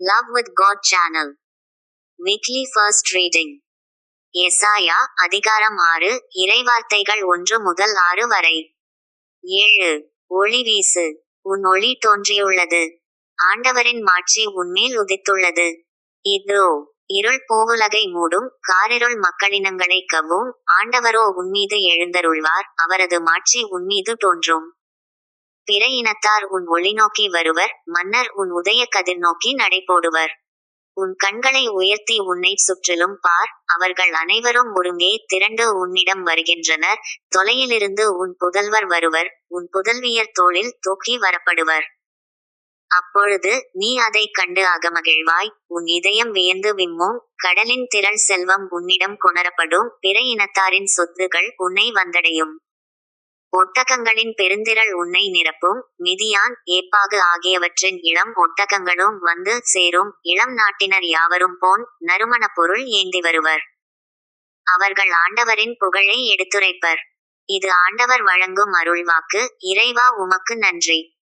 Love with God channel. Weekly first reading. எசாயா அதிகாரம் 6 இறைவார்த்தைகள் 1 முதல் 6 வரை. 7. ஒளி வீசு. உன் ஒளி தோன்றியுள்ளது. ஆண்டவரின் மாட்சி உன்மேல் உதித்துள்ளது. இதோ இருள் பூவுலகை மூடும், காரிருள் மக்களினங்களை கவ்வும். ஆண்டவரோ உன்மீது எழுந்தருள்வார், அவரது மாட்சி உன்மீது தோன்றும். பிற இனத்தார் உன் ஒளி நோக்கி வருவர், மன்னர் உன் உதய கதிர் நோக்கி நடைபோடுவர். உன் கண்களை உயர்த்தி உன்னை சுற்றிலும் பார், அவர்கள் அனைவரும் ஒருங்கே திரண்டு உன்னிடம் வருகின்றனர். தொலையிலிருந்து உன் புதல்வர் வருவர், உன் புதல்வியர் தோளில் தூக்கி வரப்படுவர். அப்பொழுது நீ அதைக் கண்டு அகமகிழ்வாய், உன் இதயம் வியந்து விம்மும். கடலின் திரள் செல்வம் உன்னிடம் கொணரப்படும், பிற இனத்தாரின் சொத்துகள் உன்னை வந்தடையும். ஒட்டகங்களின் பெருந்திரள் உன்னை நிரப்பும், மிதியான், ஏப்பாகு ஆகியவற்றின் இளம் ஒட்டகங்களும் வந்து சேரும். இளம் நாட்டினர் யாவரும் பொன், நறுமணப் பொருள் ஏந்தி வருவர். அவர்கள் ஆண்டவரின் புகழை எடுத்துரைப்பர். இது ஆண்டவர் வழங்கும் அருள்வாக்கு. இறைவா, உமக்கு நன்றி.